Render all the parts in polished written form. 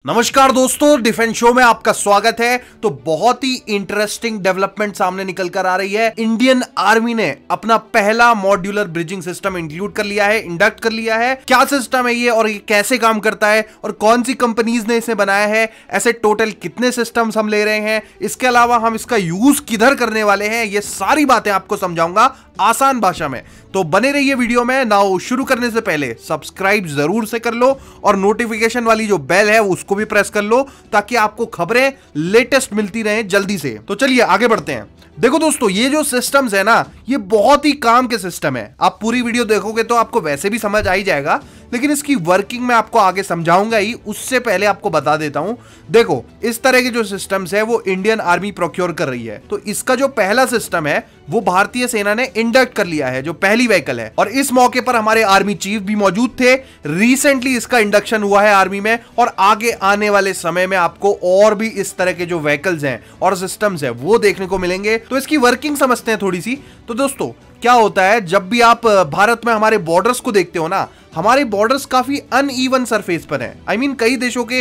नमस्कार दोस्तों, defence show में आपका स्वागत है। तो बहुत ही इंटरेस्टिंग डेवलपमेंट सामने निकल कर आ रही है। इंडियन आर्मी ने अपना पहला मॉड्यूलर ब्रिजिंग सिस्टम इंक्लूड कर लिया है, इंडक्ट कर लिया है। क्या सिस्टम है ये और ये कैसे काम करता है और कौन सी कंपनीज ने इसे बनाया है, ऐसे टोटल कितने सिस्टम्स हम ले रहे हैं, इसके अलावा हम इसका यूज किधर करने वाले हैं, ये सारी बातें आपको समझाऊंगा आसान भाषा में। तो बने रहिए वीडियो में। नाउ शुरू करने से पहले सब्सक्राइब जरूर से कर लो और नोटिफिकेशन वाली जो बेल है उसको भी प्रेस कर लो ताकि आपको खबरें लेटेस्ट मिलती रहें जल्दी से। तो चलिए आगे बढ़ते हैं। देखो दोस्तों, ये जो सिस्टम्स है ना, ये बहुत ही काम के सिस्टम है। आप पूरी वीडियो देखोगे तो आपको वैसे भी समझ आ ही जाएगा, लेकिन इसकी वर्किंग मैं आपको आगे समझाऊंगा ही। उससे पहले आपको बता देता हूं, देखो इस तरह के जो सिस्टम्स है वो इंडियन आर्मी प्रोक्योर कर रही है। तो इसका जो पहला सिस्टम है वो भारतीय सेना ने इंडक्ट कर लिया है, जो पहली व्हीकल है। और इस मौके पर हमारे आर्मी चीफ भी मौजूद थे। रिसेंटली इसका इंडक्शन हुआ है आर्मी में और आगे आने वाले समय में आपको और भी इस तरह के जो व्हीकल्स हैं और सिस्टम्स है वो देखने को मिलेंगे। तो इसकी वर्किंग समझते हैं थोड़ी सी। तो दोस्तों क्या होता है, जब भी आप भारत में हमारे बॉर्डर्स को देखते हो ना, हमारे बॉर्डर्स काफी अनइवन सरफेस पर हैं। आई मीन कई देशों के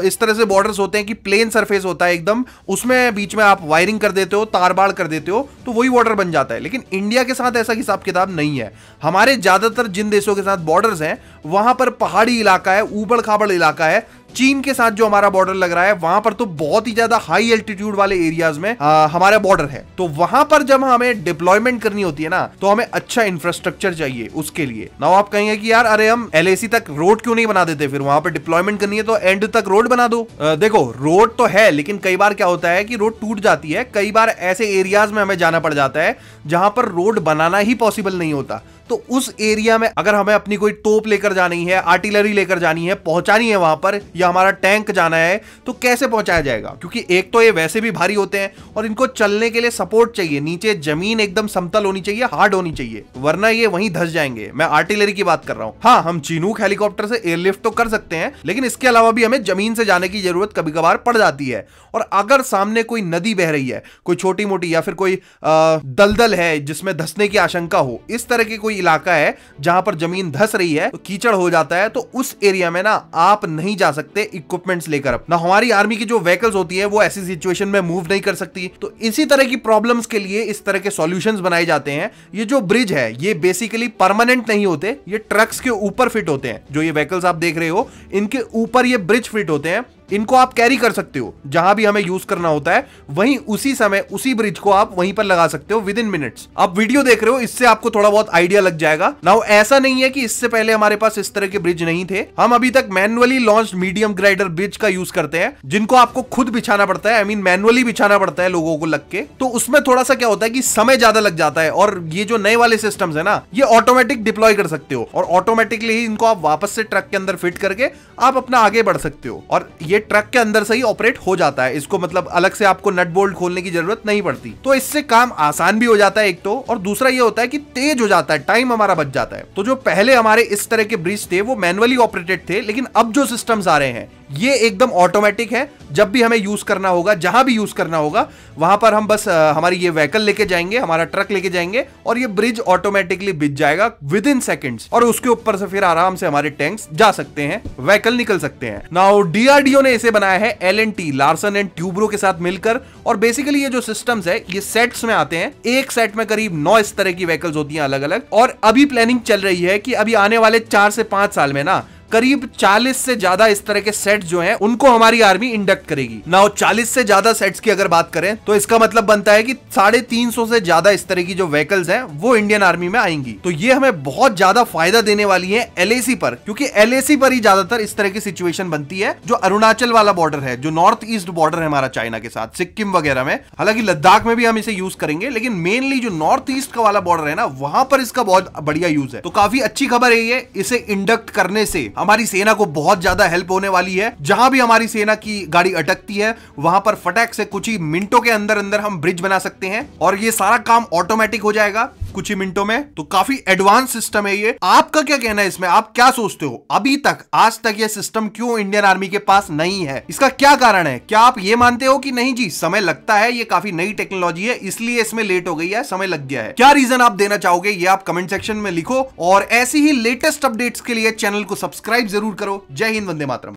इस तरह से बॉर्डर्स होते हैं कि प्लेन सरफेस होता है एकदम, उसमें बीच में आप वायरिंग कर देते हो, तार बाड़ कर देते हो, तो वही बॉर्डर बन जाता है। लेकिन इंडिया के साथ ऐसा हिसाब किताब नहीं है। हमारे ज्यादातर जिन देशों के साथ बॉर्डर्स हैं वहां पर पहाड़ी इलाका है, ऊबड़ खाबड़ इलाका है। चीन के साथ जो हमारा बॉर्डर लग रहा है वहां पर तो बहुत ही ज्यादा हाई एल्टीट्यूड वाले एरियाज में हमारा बॉर्डर है। तो वहां पर जब हमें डिप्लॉयमेंट करनी होती है ना, तो हमें अच्छा इंफ्रास्ट्रक्चर चाहिए उसके लिए। नाउ आप कहेंगे कि यार अरे हम एलएसी तक रोड क्यों नहीं बना देते, फिर वहां पर डिप्लॉयमेंट करनी है तो एंड तक रोड बना दो। देखो रोड तो है, लेकिन कई बार क्या होता है कि रोड टूट जाती है। कई बार ऐसे एरियाज में हमें जाना पड़ जाता है जहां पर रोड बनाना ही पॉसिबल नहीं होता। तो उस एरिया में अगर हमें अपनी कोई तोप लेकर जानी है, आर्टिलरी लेकर जानी है, पहुंचानी है वहां पर, या हमारा टैंक जाना है, तो कैसे पहुंचाया जाएगा? क्योंकि एक तो ये वैसे भी भारी होते हैं और इनको चलने के लिए सपोर्ट चाहिए। नीचे जमीन एकदम समतल होनी चाहिए, हार्ड होनी चाहिए, वरना ये वहीं धंस जाएंगे। मैं आर्टिलरी की बात कर रहा हूं। हाँ, हम चिनूक हेलीकॉप्टर से एयरलिफ्ट तो कर सकते हैं, लेकिन इसके अलावा भी हमें जमीन से जाने की जरूरत कभी कभार पड़ जाती है। और अगर सामने कोई नदी बह रही है, कोई छोटी मोटी, या फिर कोई दलदल है जिसमें धंसने की आशंका हो, इस तरह की कोई इलाका है जहां पर जमीन धस रही है, तो कीचड़ हो जाता है, तो उस एरिया में ना आप नहीं जा सकते इक्विपमेंट्स लेकर। ना हमारी आर्मी की जो व्हीकल्स होती है वो ऐसी सिचुएशन में मूव नहीं कर सकती। तो इसी तरह की प्रॉब्लम्स के लिए इस तरह के सॉल्यूशंस बनाए जाते हैं। ये जो ब्रिज है ये बेसिकली परमानेंट नहीं होते, ये ट्रक्स के ऊपर फिट होते हैं। जो ये व्हीकल्स आप देख रहे हो, इनके ऊपर ये ब्रिज फिट होते हैं। इनको आप कैरी कर सकते हो जहां भी हमें यूज करना होता है, वहीं उसी समय उसी ब्रिज को आप वहीं पर लगा सकते हो विद इन मिनट्स। आप वीडियो देख रहे हो, इससे आपको थोड़ा बहुत आइडिया लग जाएगा। नाउ ऐसा नहीं है कि इससे पहले हमारे पास इस तरह के ब्रिज नहीं थे। हम अभी तक manually launched medium glider bridge का यूज करते हैं, जिनको आपको खुद बिछाना पड़ता है। आई मीन मैनुअली बिछाना पड़ता है लोगों को लग के। तो उसमें थोड़ा सा क्या होता है कि समय ज्यादा लग जाता है। और ये जो नए वाले सिस्टम्स है ना, ये ऑटोमेटिक डिप्लॉय कर सकते हो और ऑटोमेटिकली ही इनको आप वापस से ट्रक के अंदर फिट करके आप अपना आगे बढ़ सकते हो। और ये ट्रक के अंदर ही ऑपरेट हो जाता है। इसको मतलब अलग से आपको नट बोल्ट खोलने की जरूरत नहीं पड़ती। तो इससे काम आसान भी हो जाता है एक तो, और दूसरा ये होता है कि तेज हो जाता है, टाइम हमारा बच जाता है। तो जो पहले हमारे इस तरह के ब्रिज थे वो मैनुअली ऑपरेटेड थे, लेकिन अब जो सिस्टम्स आ रहे हैं ये एकदम ऑटोमेटिक है। जब भी हमें यूज करना होगा, जहां भी यूज करना होगा, वहां पर हम बस हमारी ये व्हीकल लेके जाएंगे, हमारा ट्रक लेके जाएंगे और ये ब्रिज ऑटोमेटिकली बिछ जाएगा विद इन सेकेंड्स। और उसके ऊपर से फिर आराम से हमारे टैंक्स जा सकते हैं, व्हीकल निकल सकते हैं। नाउ डीआरडीओ ने इसे बनाया है एल&टी, लार्सन एंड ट्यूब्रो के साथ मिलकर। और बेसिकली ये जो सिस्टम्स है ये सेट्स में आते हैं। एक सेट में करीब 9 इस तरह की व्हीकल्स होती हैं अलग अलग। और अभी प्लानिंग चल रही है कि अभी आने वाले 4 से 5 साल में ना करीब 40 से ज्यादा इस तरह के सेट्स जो हैं उनको हमारी आर्मी इंडक्ट करेगी। नाउ 40 से ज्यादा सेट्स की अगर बात करें तो इसका मतलब बनता है कि 350 से ज्यादा इस तरह की जो व्हीकल्स हैं वो इंडियन आर्मी में आएंगी। तो ये हमें बहुत ज्यादा फायदा देने वाली है एलएसी पर, क्योंकि एलएसी पर ही ज्यादातर इस तरह की सिचुएशन बनती है। जो अरुणाचल वाला बॉर्डर है, जो नॉर्थ ईस्ट बॉर्डर है हमारा चाइना के साथ, सिक्किम वगैरह में, हालांकि लद्दाख में भी हम इसे यूज करेंगे, लेकिन मेनली जो नॉर्थ ईस्ट का वाला बॉर्डर है ना, वहां पर इसका बहुत बढ़िया यूज है। तो काफी अच्छी खबर है ये। इसे इंडक्ट करने से हमारी सेना को बहुत ज्यादा हेल्प होने वाली है। जहां भी हमारी सेना की गाड़ी अटकती है वहां पर फटाक से कुछ ही मिनटों के अंदर अंदर हम ब्रिज बना सकते हैं और ये सारा काम ऑटोमेटिक हो जाएगा कुछ ही मिनटों में। तो काफी एडवांस सिस्टम है ये। आपका क्या कहना है इसमें? आप क्या सोचते हो? अभी तक आज तक ये सिस्टम क्यों इंडियन आर्मी के पास नहीं है? इसका क्या कारण है? क्या आप ये मानते हो कि नहीं जी समय लगता है, ये काफी नई टेक्नोलॉजी है इसलिए इसमें लेट हो गई है, समय लग गया है? क्या रीजन आप देना चाहोगे ये आप कमेंट सेक्शन में लिखो। और ऐसी ही लेटेस्ट अपडेट्स के लिए चैनल को सब्सक्राइब जरूर करो। जय हिंद, वंदे मातरम।